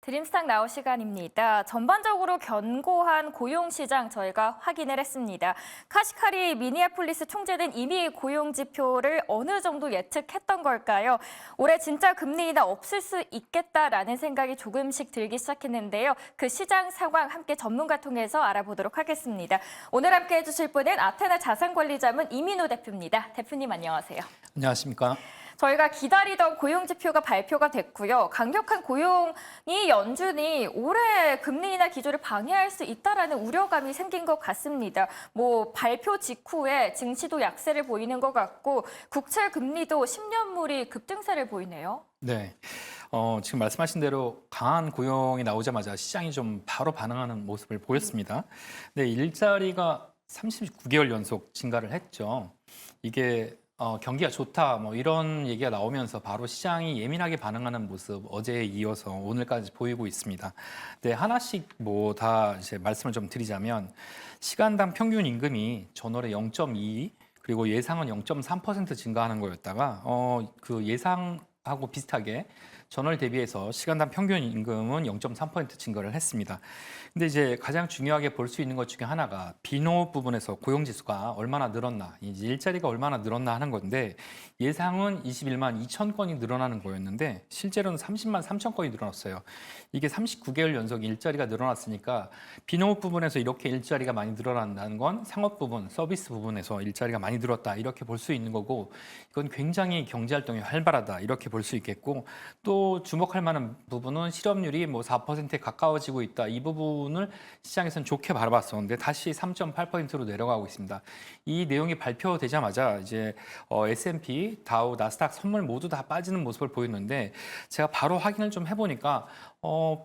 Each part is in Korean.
드림스탁 나우 시간입니다. 전반적으로 견고한 고용시장 저희가 확인을 했습니다. 카시카리 미니애폴리스 총재는 이미 고용 지표를 어느 정도 예측했던 걸까요? 올해 진짜 금리 인하 없을 수 있겠다라는 생각이 조금씩 들기 시작했는데요. 그 시장 상황 함께 전문가 통해서 알아보도록 하겠습니다. 오늘 함께 해주실 분은 아테나 자산관리자문 이민호 대표입니다. 대표님 안녕하세요. 안녕하십니까? 저희가 기다리던 고용 지표가 발표가 됐고요. 강력한 고용이 연준이 올해 금리 인하 기조를 방해할 수 있다라는 우려감이 생긴 것 같습니다. 발표 직후에 증시도 약세를 보이는 것 같고 국채 금리도 10년물이 급등세를 보이네요. 네. 지금 말씀하신 대로 강한 고용이 나오자마자 시장이 좀 바로 반응하는 모습을 보였습니다. 네, 일자리가 39개월 연속 증가를 했죠. 이게 경기가 좋다 이런 얘기가 나오면서 바로 시장이 예민하게 반응하는 모습 어제에 이어서 오늘까지 보이고 있습니다. 네, 하나씩 다 이제 말씀을 좀 드리자면 시간당 평균 임금이 전월에 0.2 그리고 예상은 0.3% 증가하는 거였다가 그 예상하고 비슷하게 전월 대비해서 시간당 평균 임금은 0.3% 증가를 했습니다. 근데 이제 가장 중요하게 볼 수 있는 것 중에 하나가 비농업 부분에서 고용 지수가 얼마나 늘었나, 이제 일자리가 얼마나 늘었나 하는 건데 예상은 21만 2천 건이 늘어나는 거였는데 실제로는 30만 3천 건이 늘어났어요. 이게 39개월 연속 일자리가 늘어났으니까 비농업 부분에서 이렇게 일자리가 많이 늘어난다는 건 상업 부분, 서비스 부분에서 일자리가 많이 늘었다 이렇게 볼 수 있는 거고 이건 굉장히 경제 활동이 활발하다 이렇게 볼 수 있겠고 또 주목할 만한 부분은 실업률이 4%에 가까워지고 있다. 이 부분을 시장에서는 좋게 바라봤었는데 다시 3.8%로 내려가고 있습니다. 이 내용이 발표되자마자 이제 S&P, 다우, 나스닥 선물 모두 다 빠지는 모습을 보였는데 제가 바로 확인을 좀 해보니까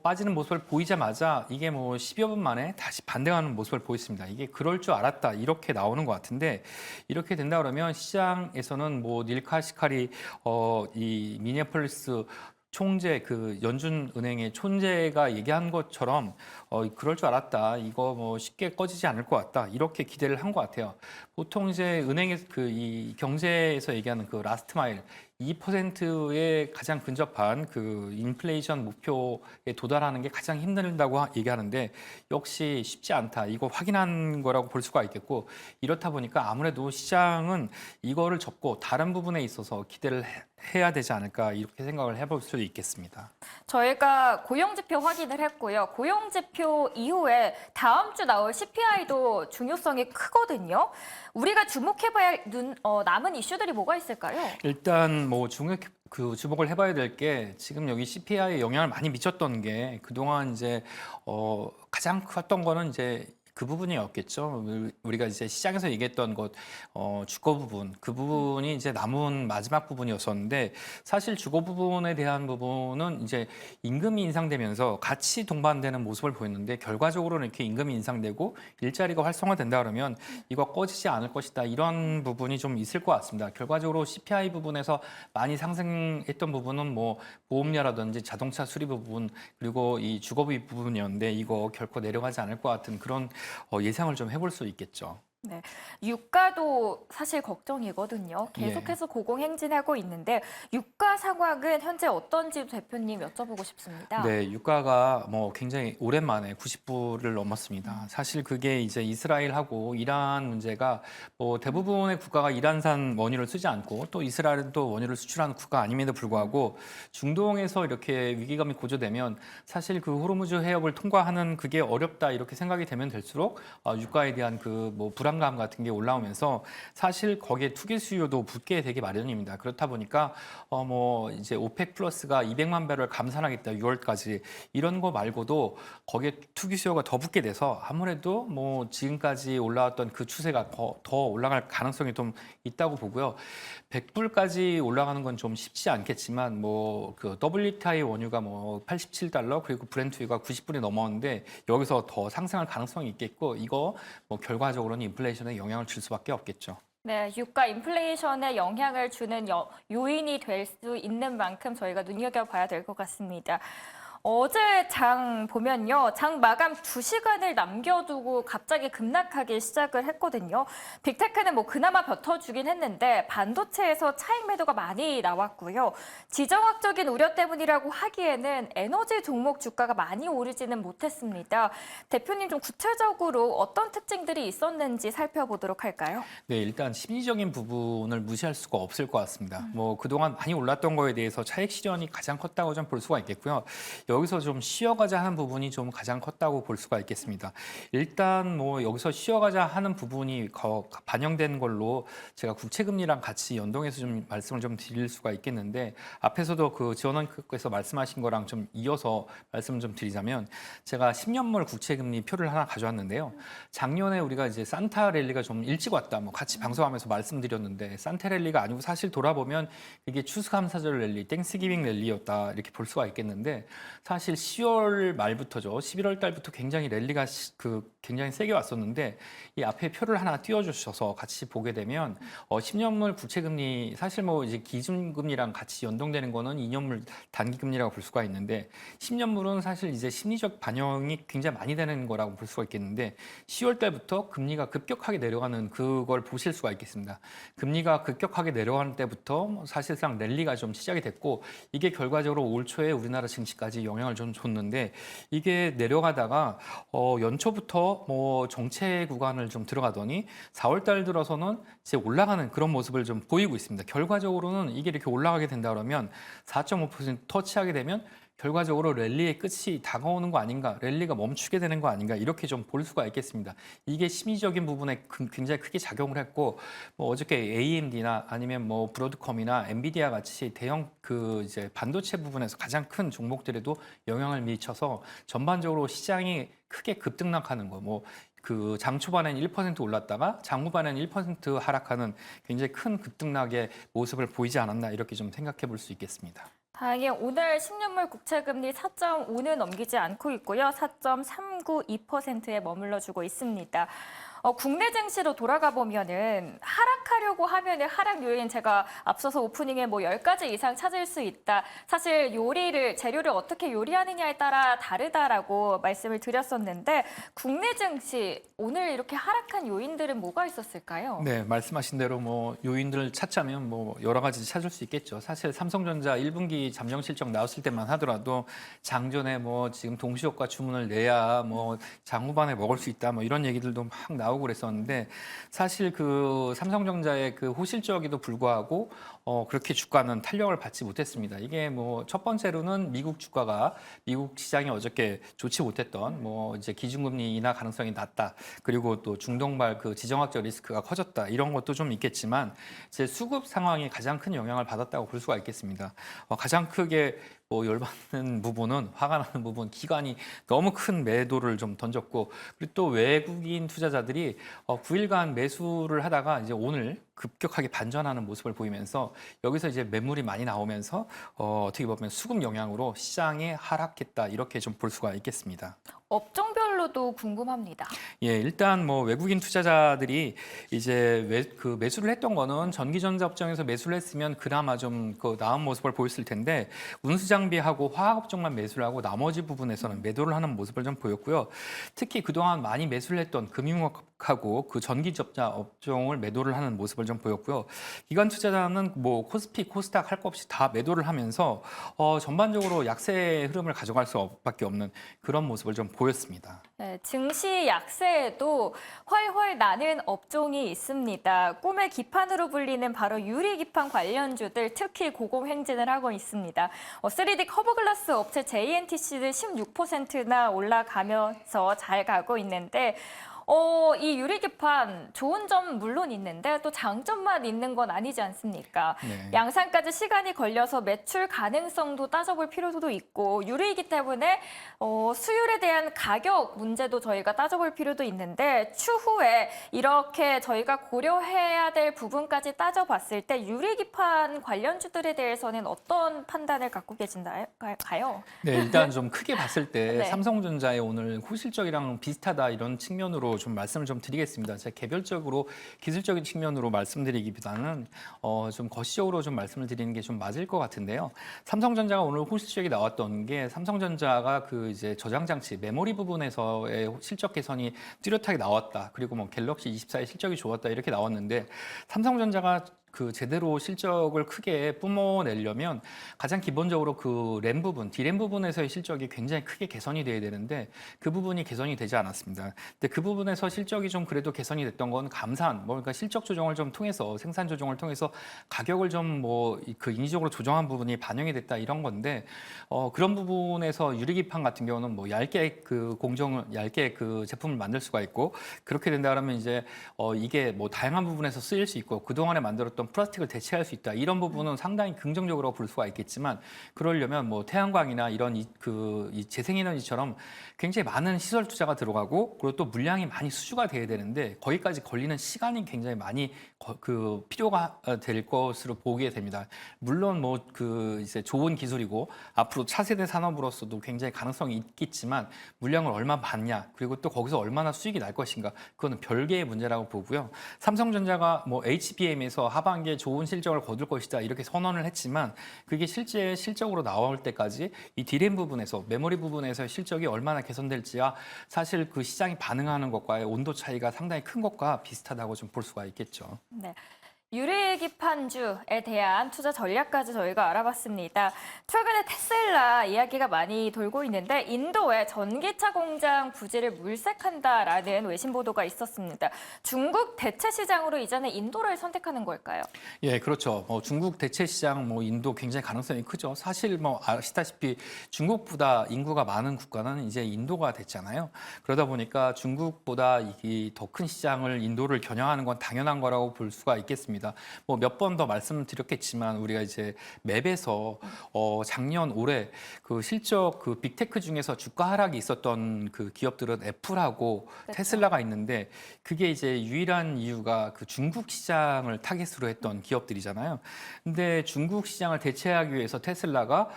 빠지는 모습을 보이자마자 이게 10여 분 만에 다시 반등하는 모습을 보였습니다. 이게 그럴 줄 알았다 이렇게 나오는 것 같은데 이렇게 된다 그러면 시장에서는 닐카시카리 이 미니애폴리스 총재 그 연준은행의 총재가 얘기한 것처럼 그럴 줄 알았다. 이거 쉽게 꺼지지 않을 것 같다. 이렇게 기대를 한 것 같아요. 보통 이제 은행의 이 경제에서 얘기하는 그 라스트 마일 2%에 가장 근접한 그 인플레이션 목표에 도달하는 게 가장 힘들다고 얘기하는데 역시 쉽지 않다. 이거 확인한 거라고 볼 수가 있겠고 이렇다 보니까 아무래도 시장은 이거를 접고 다른 부분에 있어서 기대를 해야 되지 않을까 이렇게 생각을 해볼 수도 있겠습니다. 저희가 고용지표 확인을 했고요. 고용지표 이후에 다음 주 나올 CPI도 중요성이 크거든요. 우리가 주목해봐야 할 남은 이슈들이 뭐가 있을까요? 일단 주목을 해봐야 될 게 지금 여기 CPI에 영향을 많이 미쳤던 게 그동안 이제 가장 컸던 거는 이제 그 부분이었겠죠. 우리가 이제 시장에서 얘기했던 것, 주거 부분, 그 부분이 이제 남은 마지막 부분이었었는데 사실 주거 부분에 대한 부분은 이제 임금이 인상되면서 같이 동반되는 모습을 보였는데 결과적으로는 이렇게 임금이 인상되고 일자리가 활성화된다 그러면 이거 꺼지지 않을 것이다. 이런 부분이 좀 있을 것 같습니다. 결과적으로 CPI 부분에서 많이 상승했던 부분은 보험료라든지 자동차 수리 부분 그리고 이 주거비 부분이었는데 이거 결코 내려가지 않을 것 같은 그런 예상을 좀 해볼 수 있겠죠. 네, 유가도 사실 걱정이거든요. 예. 계속해서 고공행진하고 있는데 유가 상황은 현재 어떤지 대표님 여쭤보고 싶습니다. 네, 유가가 굉장히 오랜만에 90불을 넘었습니다. 사실 그게 이제 이스라엘하고 이란 문제가 대부분의 국가가 이란산 원유를 쓰지 않고 또 이스라엘은 또 원유를 수출하는 국가 아님에도 불구하고 중동에서 이렇게 위기감이 고조되면 사실 그 호르무즈 해협을 통과하는 그게 어렵다 이렇게 생각이 되면 될수록 유가에 대한 그 불안감 같은 게 올라오면서 사실 거기에 투기 수요도 붙게 되기 마련입니다. 그렇다 보니까 이제 오펙 플러스가 200만 배럴 감산하겠다 6월까지 이런 거 말고도 거기에 투기 수요가 더 붙게 돼서 아무래도 지금까지 올라왔던 그 추세가 더 올라갈 가능성이 좀 있다고 보고요. 100불까지 올라가는 건 좀 쉽지 않겠지만 그 WTI 원유가 87달러 그리고 브렌트유가 90불이 넘었는데 여기서 더 상승할 가능성이 있겠고 이거 결과적으로는 인플레이션에 영향을 줄 수밖에 없겠죠. 네, 유가 인플레이션에 영향을 주는 요인이 될 수 있는 만큼 저희가 눈여겨봐야 될 것 같습니다. 어제 장 보면요. 장 마감 2시간을 남겨두고 갑자기 급락하기 시작을 했거든요. 빅테크는 뭐 그나마 버텨주긴 했는데 반도체에서 차익 매도가 많이 나왔고요. 지정학적인 우려 때문이라고 하기에는 에너지 종목 주가가 많이 오르지는 못했습니다. 대표님 좀 구체적으로 어떤 특징들이 있었는지 살펴보도록 할까요? 네, 일단 심리적인 부분을 무시할 수가 없을 것 같습니다. 뭐 그동안 많이 올랐던 거에 대해서 차익 실현이 가장 컸다고 좀 볼 수가 있겠고요. 여기서 좀 쉬어가자 하는 부분이 좀 가장 컸다고 볼 수가 있겠습니다. 일단 뭐 여기서 쉬어가자 하는 부분이 반영된 걸로 제가 국채금리랑 같이 연동해서 좀 말씀을 좀 드릴 수가 있겠는데 앞에서도 그 지원원께서 말씀하신 거랑 좀 이어서 말씀을 좀 드리자면 제가 10년물 국채금리 표를 하나 가져왔는데요. 작년에 우리가 이제 산타 랠리가 좀 일찍 왔다, 뭐 같이 방송하면서 말씀드렸는데 산타 랠리가 아니고 사실 돌아보면 이게 추수감사절 랠리, 땡스기빙 랠리였다 이렇게 볼 수가 있겠는데 사실 10월 말부터죠. 11월 달부터 굉장히 랠리가 굉장히 세게 왔었는데 이 앞에 표를 하나 띄워주셔서 같이 보게 되면 10년물 국채금리 사실 뭐 이제 기준금리랑 같이 연동되는 거는 2년물 단기금리라고 볼 수가 있는데 10년물은 사실 이제 심리적 반영이 굉장히 많이 되는 거라고 볼 수가 있겠는데 10월 달부터 금리가 급격하게 내려가는 그걸 보실 수가 있겠습니다. 금리가 급격하게 내려가는 때부터 사실상 랠리가 좀 시작이 됐고 이게 결과적으로 올 초에 우리나라 증시까지 영향을 좀 줬는데 이게 내려가다가 연초부터 뭐 정체 구간을 좀 들어가더니 4월 달 들어서는 이제 올라가는 그런 모습을 좀 보이고 있습니다. 결과적으로는 이게 이렇게 올라가게 된다 그러면 4.5% 터치하게 되면 결과적으로 랠리의 끝이 다가오는 거 아닌가, 랠리가 멈추게 되는 거 아닌가 이렇게 좀 볼 수가 있겠습니다. 이게 심리적인 부분에 굉장히 크게 작용을 했고 뭐 어저께 AMD나 아니면 뭐 브로드컴이나 엔비디아 같이 대형 이제 반도체 부분에서 가장 큰 종목들에도 영향을 미쳐서 전반적으로 시장이 크게 급등락하는 거, 뭐 장 초반엔 1% 올랐다가 장 후반엔 1% 하락하는 굉장히 큰 급등락의 모습을 보이지 않았나 이렇게 좀 생각해 볼 수 있겠습니다. 다행히 오늘 10년물 국채금리 4.5는 넘기지 않고 있고요. 4.392%에 머물러주고 있습니다. 국내 증시로 돌아가 보면은 하락하려고 하면은 하락 요인 제가 앞서서 오프닝에 뭐 10가지 이상 찾을 수 있다. 사실 재료를 어떻게 요리하느냐에 따라 다르다라고 말씀을 드렸었는데 국내 증시 오늘 이렇게 하락한 요인들은 뭐가 있었을까요? 네, 말씀하신 대로 뭐 요인들을 찾자면 뭐 여러 가지 찾을 수 있겠죠. 사실 삼성전자 1분기 잠정 실적 나왔을 때만 하더라도 장전에 뭐 지금 동시효과 주문을 내야 뭐 장후반에 먹을 수 있다 뭐 이런 얘기들도 막 나오고 그랬었는데 사실 삼성전자의 호실적에도 불구하고 그렇게 주가는 탄력을 받지 못했습니다. 이게 뭐 첫 번째로는 미국 시장이 어저께 좋지 못했던 뭐 이제 기준금리 인하 가능성이 낮다. 그리고 또 중동발 지정학적 리스크가 커졌다. 이런 것도 좀 있겠지만 이제 수급 상황이 가장 큰 영향을 받았다고 볼 수가 있겠습니다. 가장 크게 뭐 열받는 부분은 화가 나는 부분, 기관이 너무 큰 매도를 좀 던졌고 그리고 또 외국인 투자자들이 9일간 매수를 하다가 이제 오늘 급격하게 반전하는 모습을 보이면서 여기서 이제 매물이 많이 나오면서 어떻게 보면 수급 영향으로 시장이 하락했다 이렇게 좀 볼 수가 있겠습니다. 업종별로도 궁금합니다. 예, 일단 뭐 외국인 투자자들이 이제 매수를 했던 거는 전기전자 업종에서 매수를 했으면 그나마 좀 나은 모습을 보였을 텐데 운수장비하고 화학업종만 매수를 하고 나머지 부분에서는 매도를 하는 모습을 좀 보였고요. 특히 그동안 많이 매수를 했던 금융업하고 전기전자 업종을 매도를 하는 모습을 좀 보였고요. 기관 투자자는 뭐 코스피, 코스닥 할 것 없이 다 매도를 하면서 전반적으로 약세 흐름을 가져갈 수밖에 없는 그런 모습을 좀 보였습니다. 네, 증시 약세에도 훨훨 나는 업종이 있습니다. 꿈의 기판으로 불리는 바로 유리기판 관련주들 특히 고공행진을 하고 있습니다. 3D 커버글라스 업체 JNTC는 16%나 올라가면서 잘 가고 있는데 이 유리기판 좋은 점 물론 있는데 또 장점만 있는 건 아니지 않습니까? 네. 양산까지 시간이 걸려서 매출 가능성도 따져볼 필요도 있고 유리이기 때문에 수율에 대한 가격 문제도 저희가 따져볼 필요도 있는데 추후에 이렇게 저희가 고려해야 될 부분까지 따져봤을 때 유리기판 관련주들에 대해서는 어떤 판단을 갖고 계신가요? 네, 일단 좀 크게 봤을 때 네. 삼성전자의 오늘 호실적이랑 비슷하다 이런 측면으로 개별적으로 좀 말씀을 좀 드리겠습니다. 제가 개별적으로 기술적인 측면으로 말씀드리기보다는 좀 거시적으로 좀 말씀을 드리는 게 좀 맞을 것 같은데요. 삼성전자가 오늘 호실적이 나왔던 게 삼성전자가 그 이제 저장 장치 메모리 부분에서의 실적 개선이 뚜렷하게 나왔다. 그리고 뭐 갤럭시 24의 실적이 좋았다 이렇게 나왔는데 삼성전자가 그 제대로 실적을 크게 뿜어내려면 가장 기본적으로 그 램 부분, D램 부분에서의 실적이 굉장히 크게 개선이 돼야 되는데 그 부분이 개선이 되지 않았습니다. 근데 그 부분에서 실적이 좀 그래도 개선이 됐던 건 감사한, 뭐 그러니까 실적 조정을 좀 통해서 생산 조정을 통해서 가격을 좀 뭐 그 인위적으로 조정한 부분이 반영이 됐다 이런 건데 그런 부분에서 유리기판 같은 경우는 뭐 얇게 그 공정을 얇게 그 제품을 만들 수가 있고 그렇게 된다 그러면 이제 이게 뭐 다양한 부분에서 쓰일 수 있고 그동안에 만들었던 플라스틱을 대체할 수 있다. 이런 부분은 상당히 긍정적으로 볼 수가 있겠지만 그러려면 뭐 태양광이나 이런 이 재생에너지처럼 굉장히 많은 시설 투자가 들어가고 그리고 또 물량이 많이 수주가 돼야 되는데 거기까지 걸리는 시간이 굉장히 많이 그 필요가 될 것으로 보게 됩니다. 물론 뭐 그 이제 좋은 기술이고 앞으로 차세대 산업으로서도 굉장히 가능성이 있겠지만 물량을 얼마 받냐 그리고 또 거기서 얼마나 수익이 날 것인가 그거는 별개의 문제라고 보고요. 삼성전자가 뭐 HBM에서 하반기에 좋은 실적을 거둘 것이다 이렇게 선언을 했지만 그게 실제 실적으로 나올 때까지 이 D램 부분에서 메모리 부분에서 실적이 얼마나 개선될지야 사실 그 시장이 반응하는 것과의 온도 차이가 상당히 큰 것과 비슷하다고 좀 볼 수가 있겠죠. 네. 유리기판주에 대한 투자 전략까지 저희가 알아봤습니다. 최근에 테슬라 이야기가 많이 돌고 있는데 인도에 전기차 공장 부지를 물색한다라는 외신 보도가 있었습니다. 중국 대체 시장으로 이제는 인도를 선택하는 걸까요? 예, 그렇죠. 중국 대체 시장, 뭐 인도 굉장히 가능성이 크죠. 사실 뭐 아시다시피 중국보다 인구가 많은 국가는 이제 인도가 됐잖아요. 그러다 보니까 중국보다 이 더 큰 시장을 인도를 겨냥하는 건 당연한 거라고 볼 수가 있겠습니다. 뭐 몇 번 더 말씀드렸겠지만 우리가 이제 맵에서 작년 올해 그 실적 그 빅테크 중에서 주가 하락이 있었던 그 기업들은 애플하고 그렇죠. 테슬라가 있는데 그게 이제 유일한 이유가 그 중국 시장을 타깃으로 했던 기업들이잖아요. 근데 중국 시장을 대체하기 위해서 테슬라가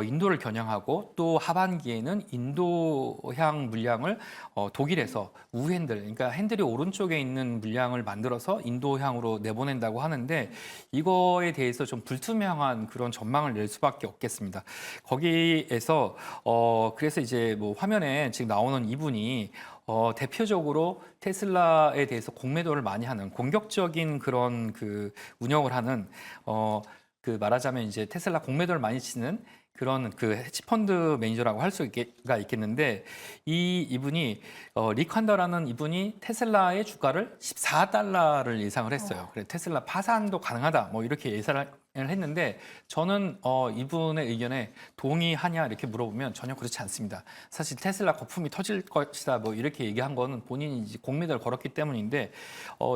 인도를 겨냥하고 또 하반기에는 인도향 물량을 독일에서 우핸들, 그러니까 핸들이 오른쪽에 있는 물량을 만들어서 인도향으로 내보낸다고 하는데 이거에 대해서 좀 불투명한 그런 전망을 낼 수밖에 없겠습니다. 거기에서 그래서 이제 뭐 화면에 지금 나오는 이분이 대표적으로 테슬라에 대해서 공매도를 많이 하는 공격적인 그런 그 운영을 하는 그 말하자면 이제 테슬라 공매도를 많이 치는 그런 그 헤지펀드 매니저라고 할 수가 있겠는데 이분이 리칸더라는 이분이 테슬라의 주가를 14달러를 예상을 했어요. 그래 테슬라 파산도 가능하다 뭐 이렇게 예상을 했는데 저는 이분의 의견에 동의하냐 이렇게 물어보면 전혀 그렇지 않습니다. 사실 테슬라 거품이 터질 것이다 뭐 이렇게 얘기한 거는 본인이 이제 공매도를 걸었기 때문인데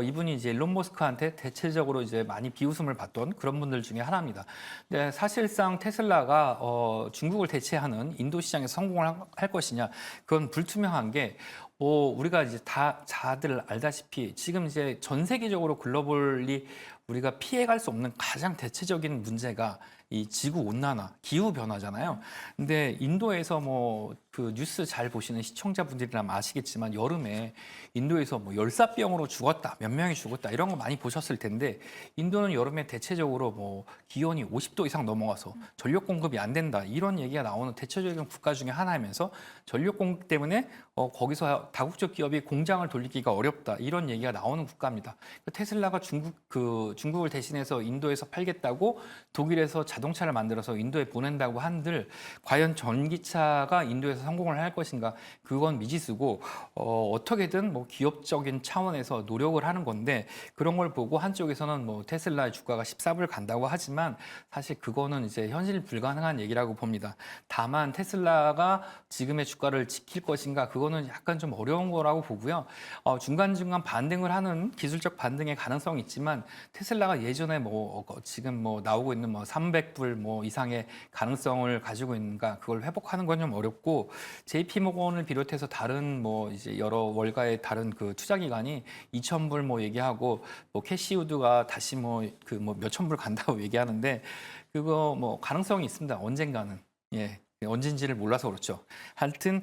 이분이 이제 일론 머스크한테 대체적으로 이제 많이 비웃음을 받던 그런 분들 중에 하나입니다. 근데 사실상 테슬라가 중국을 대체하는 인도 시장에 성공을 할 것이냐 그건 불투명한 게 우리가 이제 다들 알다시피 지금 이제 전 세계적으로 글로벌리 우리가 피해갈 수 없는 가장 대체적인 문제가 이 지구 온난화, 기후 변화잖아요. 근데 인도에서 뭐 그 뉴스 잘 보시는 시청자분들이라면 아시겠지만 여름에 인도에서 뭐 열사병으로 죽었다, 몇 명이 죽었다 이런 거 많이 보셨을 텐데 인도는 여름에 대체적으로 뭐 기온이 50도 이상 넘어가서 전력 공급이 안 된다 이런 얘기가 나오는 대체적인 국가 중에 하나이면서 전력 공급 때문에 거기서 다국적 기업이 공장을 돌리기가 어렵다 이런 얘기가 나오는 국가입니다. 테슬라가 중국을 대신해서 인도에서 팔겠다고 독일에서 자동차를 만들어서 인도에 보낸다고 한들 과연 전기차가 인도에서 성공을 할 것인가 그건 미지수고 어떻게든 뭐 기업적인 차원에서 노력을 하는 건데 그런 걸 보고 한쪽에서는 뭐 테슬라의 주가가 14불 간다고 하지만 사실 그거는 이제 현실 불가능한 얘기라고 봅니다. 다만 테슬라가 지금의 주가를 지킬 것인가 그거는 약간 좀 어려운 거라고 보고요. 중간중간 반등을 하는 기술적 반등의 가능성이 있지만 테슬라가 예전에 뭐 지금 뭐 나오고 있는 뭐 300불 뭐 이상의 가능성을 가지고 있는가 그걸 회복하는 건 좀 어렵고 JP모건을 비롯해서 다른 뭐 이제 여러 월가의 다른 그 투자 기관이 2,000불 뭐 얘기하고 뭐 캐시우드가 다시 뭐 그 뭐 몇천 불 간다고 얘기하는데 그거 뭐 가능성이 있습니다. 언젠가는. 예. 언제인지를 몰라서 그렇죠. 하여튼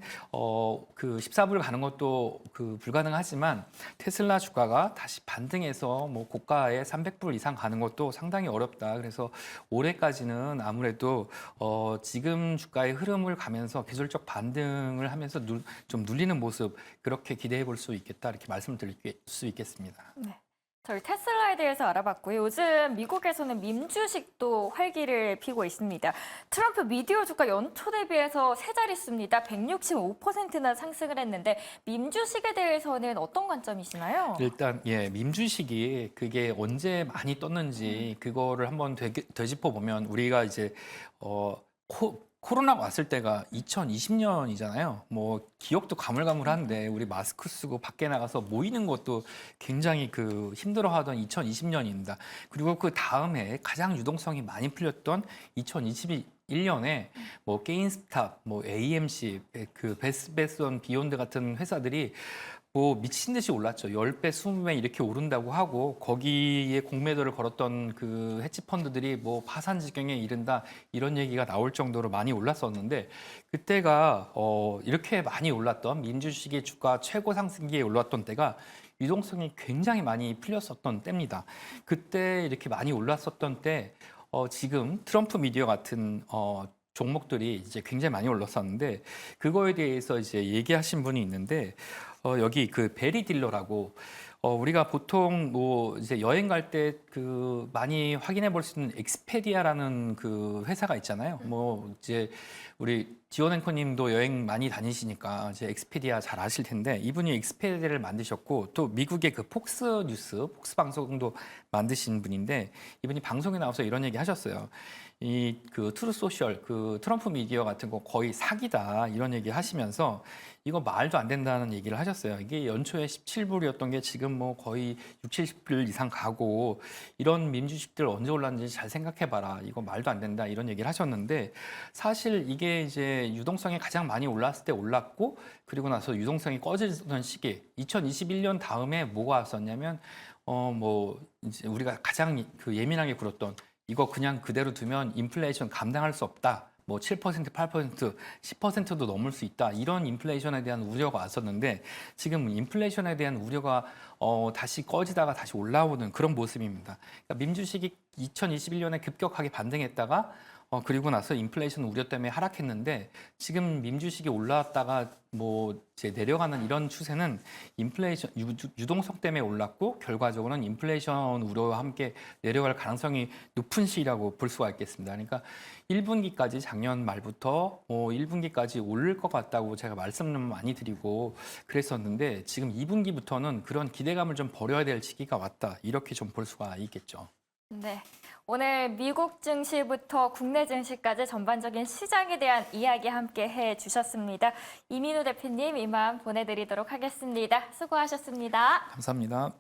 그 14불 가는 것도 그 불가능하지만 테슬라 주가가 다시 반등해서 뭐 고가에 300불 이상 가는 것도 상당히 어렵다. 그래서 올해까지는 아무래도 지금 주가의 흐름을 가면서 계절적 반등을 하면서 좀 눌리는 모습 그렇게 기대해 볼 수 있겠다. 이렇게 말씀드릴 수 있겠습니다. 네. 저희 테슬라에 대해서 알아봤고요. 요즘 미국에서는 밈주식도 활기를 피고 있습니다. 트럼프 미디어 주가 연초 대비해서 세 자릿수입니다. 165%나 상승을 했는데 밈주식에 대해서는 어떤 관점이시나요? 일단 밈주식이 그게 언제 많이 떴는지 그거를 한번 되짚어 보면 우리가 이제 코로나가 왔을 때가 2020년이잖아요. 뭐 기억도 가물가물한데 우리 마스크 쓰고 밖에 나가서 모이는 것도 굉장히 그 힘들어하던 2020년입니다. 그리고 그 다음에 가장 유동성이 많이 풀렸던 2021년에 뭐 게임스탑, 뭐 AMC, 그 베스트베스원 비욘드 같은 회사들이 뭐 미친 듯이 올랐죠. 10배, 20배 이렇게 오른다고 하고 거기에 공매도를 걸었던 그 헤지 펀드들이 뭐 파산 지경에 이른다 이런 얘기가 나올 정도로 많이 올랐었는데 그때가 이렇게 많이 올랐던 민주주식의 주가 최고 상승기에 올랐던 때가 유동성이 굉장히 많이 풀렸었던 때입니다. 그때 이렇게 많이 올랐었던 때 지금 트럼프 미디어 같은 종목들이 이제 굉장히 많이 올랐었는데 그거에 대해서 이제 얘기하신 분이 있는데 여기 그 베리 딜러라고 우리가 보통 뭐 이제 여행 갈 때 그 많이 확인해 볼 수 있는 엑스페디아라는 그 회사가 있잖아요. 뭐 이제 우리 지원 앵커님도 여행 많이 다니시니까 이제 엑스페디아 잘 아실 텐데 이분이 엑스페디아를 만드셨고 또 미국의 그 폭스 뉴스, 폭스 방송도 만드신 분인데 이분이 방송에 나와서 이런 얘기 하셨어요. 이 그 트루 소셜, 그 트럼프 미디어 같은 거 거의 사기다 이런 얘기 하시면서 이거 말도 안 된다는 얘기를 하셨어요. 이게 연초에 17불이었던 게 지금 뭐 거의 6, 70불 이상 가고 이런 민주주식들 언제 올랐는지 잘 생각해봐라. 이거 말도 안 된다 이런 얘기를 하셨는데 사실 이게 이제 유동성이 가장 많이 올랐을 때 올랐고 그리고 나서 유동성이 꺼지던 시기 2021년 다음에 뭐가 왔었냐면 뭐 이제 우리가 가장 그 예민하게 굴었던 이거 그냥 그대로 두면 인플레이션 감당할 수 없다. 뭐 7%, 8%, 10%도 넘을 수 있다. 이런 인플레이션에 대한 우려가 왔었는데 지금 인플레이션에 대한 우려가 다시 꺼지다가 다시 올라오는 그런 모습입니다. 그러니까 민주식이 2021년에 급격하게 반등했다가 그리고 나서 인플레이션 우려 때문에 하락했는데 지금 민주식이 올라왔다가 뭐 이제 내려가는 이런 추세는 인플레이션 유동성 때문에 올랐고 결과적으로는 인플레이션 우려와 함께 내려갈 가능성이 높은 시기라고 볼 수가 있겠습니다. 그러니까 1분기까지 작년 말부터 1분기까지 오를 것 같다고 제가 말씀을 많이 드리고 그랬었는데 지금 2분기부터는 그런 기대감을 좀 버려야 될 시기가 왔다. 이렇게 좀 볼 수가 있겠죠. 네. 오늘 미국 증시부터 국내 증시까지 전반적인 시장에 대한 이야기 함께 해주셨습니다. 이민우 대표님 이만 보내드리도록 하겠습니다. 수고하셨습니다. 감사합니다.